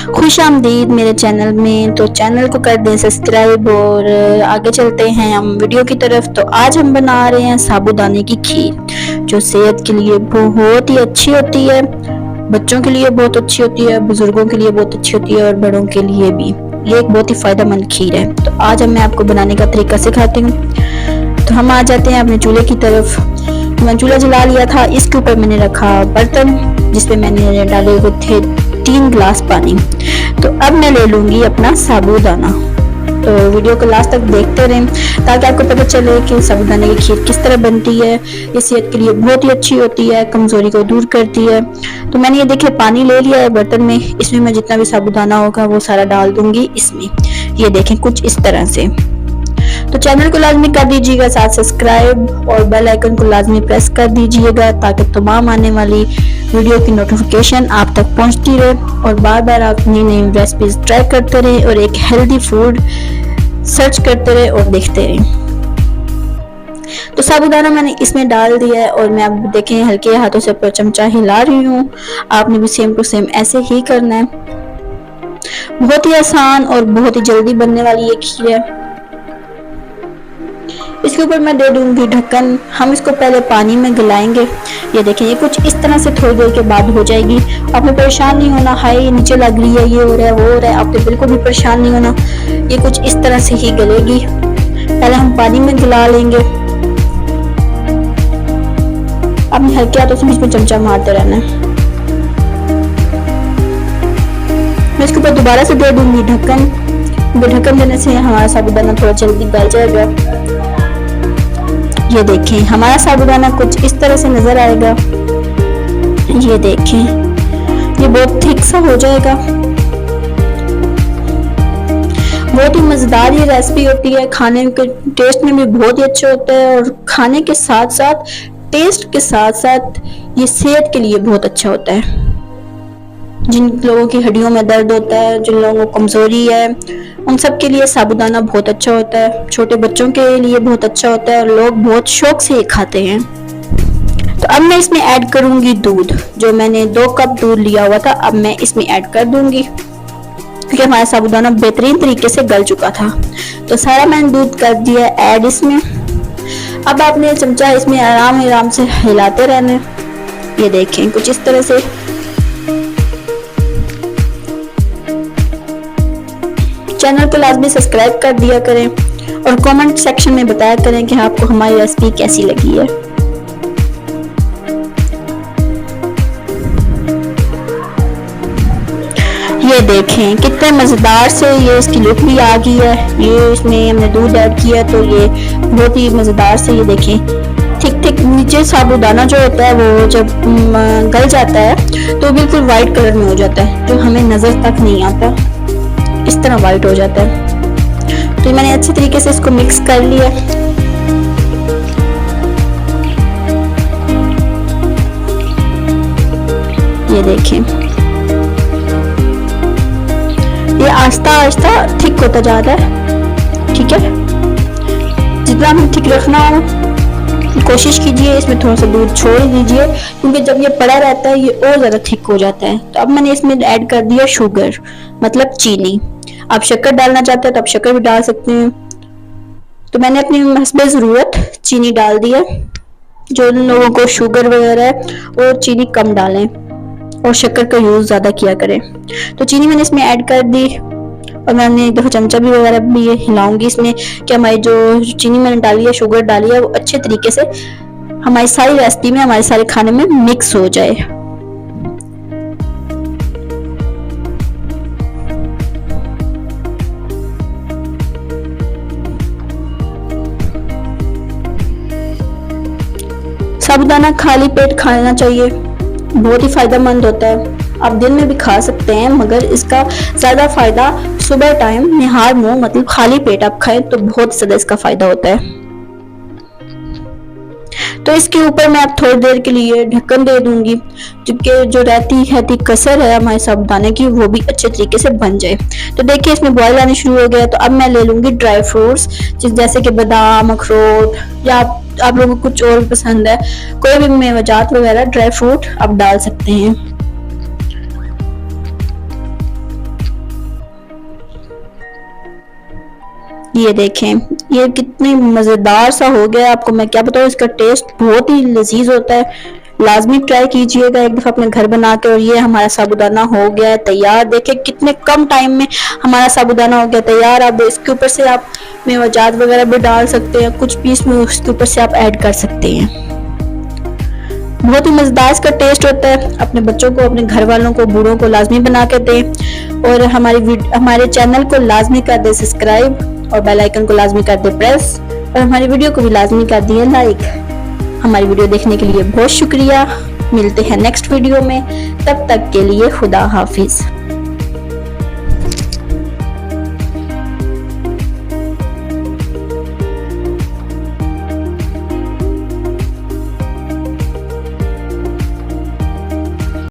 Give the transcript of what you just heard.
खुश आमदीद मेरे चैनल में। तो चैनल को कर दें सब्सक्राइब और आगे चलते हैं हम वीडियो की तरफ। तो आज हम बना रहे हैं साबूदाने की खीर, जो सेहत के लिए बहुत ही अच्छी होती है। बच्चों के लिए बहुत अच्छी होती है, बुजुर्गों के लिए बहुत अच्छी होती है और बड़ों के लिए भी। ये एक बहुत ही फायदेमंद खीर है। तो आज मैं आपको बनाने का तरीका सिखाती हूँ। तो हम आ जाते हैं अपने चूल्हे की तरफ। मैं चूल्हा जला लिया था। इसके ऊपर मैंने रखा बर्तन जिसपे मैंने डाले हुए थे 3 गिलास पानी। तो अब मैं ले लूंगी अपना साबूदाना। तो वीडियो को लास्ट तक देखते रहें ताकि आपको पता चले कि साबूदाने की खीर किस तरह बनती है। ये सेहत के लिए बहुत ही अच्छी होती है, कमजोरी को दूर करती है। तो मैंने ये देखिए पानी ले लिया है बर्तन में। इसमें मैं जितना भी साबूदाना होगा वो सारा डाल दूंगी इसमें। ये देखें कुछ इस तरह से। तो चैनल को लाजमी कर दीजिएगा, साथ सब्सक्राइब और बेल आइकन को लाजमी प्रेस कर दीजिएगा ताकि तमाम आने वाली वीडियो की नोटिफिकेशन आप तक पहुंचती रहे और बार बार आप नई नई रेसिपीज ट्राई करते रहे और एक हेल्दी फूड सर्च करते रहे और देखते रहे। तो साबूदाना मैंने इसमें डाल दिया है और मैं अब देखें हल्के हाथों से ऊपर चमचा हिला रही हूँ। आपने भी सेम टू सेम ऐसे ही करना है। बहुत ही आसान और बहुत ही जल्दी बनने वाली ये खीर है। इसके ऊपर मैं दे दूंगी ढक्कन। हम इसको पहले पानी में गलाएंगे। ये देखें ये कुछ इस तरह से थोड़ी देर के बाद हो जाएगी। आपने परेशान नहीं होना, हाय नीचे लग रही है, ये हो रहा है, वो हो रहा है। आपने बिल्कुल भी परेशान नहीं होना। ये कुछ इस तरह से ही गलेगी। पहले हम पानी में गला लेंगे। आपने हल्के हाथों से बीच में चमचा मारते रहना है। मैं इसके ऊपर दोबारा से दे दूंगी ढक्कन। ढक्कन देने से हमारा साबूदाना थोड़ा जल्दी गल जाएगा। ये देखें हमारा साबूदाना कुछ इस तरह से नजर आएगा। ये देखें ये बहुत थिक सा हो जाएगा। बहुत ही मजेदार ये रेसिपी होती है। खाने के टेस्ट में भी बहुत ही अच्छा होता है और खाने के साथ साथ टेस्ट के साथ साथ ये सेहत के लिए बहुत अच्छा होता है। जिन लोगों की हड्डियों में दर्द होता है, जिन लोगों को कमजोरी है, उन सब के लिए साबूदाना बहुत अच्छा होता है। छोटे बच्चों के लिए बहुत अच्छा होता है और लोग बहुत शौक से ये खाते हैं। तो अब मैं इसमें ऐड करूंगी दूध। जो मैंने 2 कप दूध लिया हुआ था अब मैं इसमें ऐड कर दूंगी क्योंकि हमारा साबूदाना बेहतरीन तरीके से गल चुका था। तो सारा मैंने दूध कर दिया ऐड इसमें। अब आपने चमचा इसमें आराम आराम से हिलाते रहना। ये देखें कुछ इस तरह से। चैनल को लाजमी सब्सक्राइब कर दिया करें और कमेंट सेक्शन में बताया करें कि आपको हमारी रेसिपी कैसी लगी है। ये देखें कितने मजेदार से ये इसकी लुक भी आ गई है। ये इसमें हमने दूध ऐड किया तो ये बहुत ही मजेदार से। ये देखें ठीक ठीक नीचे साबूदाना जो होता है वो जब गल जाता है तो बिल्कुल वाइट कलर में हो जाता है, जो हमें नजर तक नहीं आता। इस तरह वाइट हो जाता है। तो मैंने अच्छे तरीके से इसको मिक्स कर लिया। ये देखें ये आस्ता आस्ता ठीक होता जाता है। ठीक है, जितना हमें ठीक रखना हो कोशिश कीजिए। इसमें थोड़ा सा दूध छोड़ दीजिए क्योंकि जब ये पड़ा रहता है ये और ज्यादा थिक हो जाता है। तो अब मैंने इसमें ऐड कर दिया शुगर, मतलब चीनी। आप शक्कर डालना चाहते हैं तो आप शक्कर भी डाल सकते हैं। तो मैंने अपनी हस्बे जरूरत चीनी डाल दी है। जो लोगों को शुगर वगैरह है वो चीनी कम डालें और शक्कर का यूज ज्यादा किया करें। तो चीनी मैंने इसमें ऐड कर दी और मैंने एक दफा चमचा भी वगैरह भी हिलाऊंगी इसमें कि हमारी जो चीनी मैंने डाली है, शुगर डाली है, वो अच्छे तरीके से हमारी सारी रेसिपी में, हमारे सारे खाने में मिक्स हो जाए। साबूदाना खाली पेट खाना चाहिए, बहुत ही फायदेमंद होता है। आप दिन में भी खा सकते हैं मगर इसका ज्यादा फायदा सुबह टाइम निहार मुंह, मतलब खाली पेट आप खाएं तो बहुत ज्यादा इसका फायदा होता है। तो इसके ऊपर मैं अब थोड़ी देर के लिए ढक्कन दे दूंगी क्योंकि जो रहती कसर है हमारे साबूदाने की वो भी अच्छे तरीके से बन जाए। तो देखिए इसमें बॉयल आने शुरू हो गया। तो अब मैं ले लूंगी ड्राई फ्रूट्स जैसे कि बादाम, अखरोट या आप लोगों को कुछ और भी पसंद है, कोई भी मेवाजात वगैरह ड्राई फ्रूट आप डाल सकते हैं। ये देखें, ये कितनी मज़ेदार सा हो गया है। आपको मैं क्या बताऊँ, इसका टेस्ट बहुत ही लजीज होता है। लाजमी ट्राई कीजिएगा एक दफ़ा अपने घर बना के। और ये हमारा साबूदाना हो गया है तैयार। देखिए कितने कम टाइम में हमारा साबूदाना हो गया तैयार। अब इसके ऊपर से आप मेवाजात वगैरह भी डाल सकते हैं, कुछ पीस में उसके ऊपर से आप ऐड कर सकते हैं। बहुत ही मज़ेदार इसका टेस्ट होता है। अपने बच्चों को, अपने घर वालों को, बूढ़ों को लाजमी बना के दें। और हमारे चैनल को लाजमी कर दे सब्सक्राइब और बेल आइकन को लाजमी कर दे प्रेस, और हमारी वीडियो को भी लाजमी कर दिए लाइक। हमारी वीडियो देखने के लिए बहुत शुक्रिया। मिलते हैं नेक्स्ट वीडियो में, तब तक के लिए खुदा हाफिज।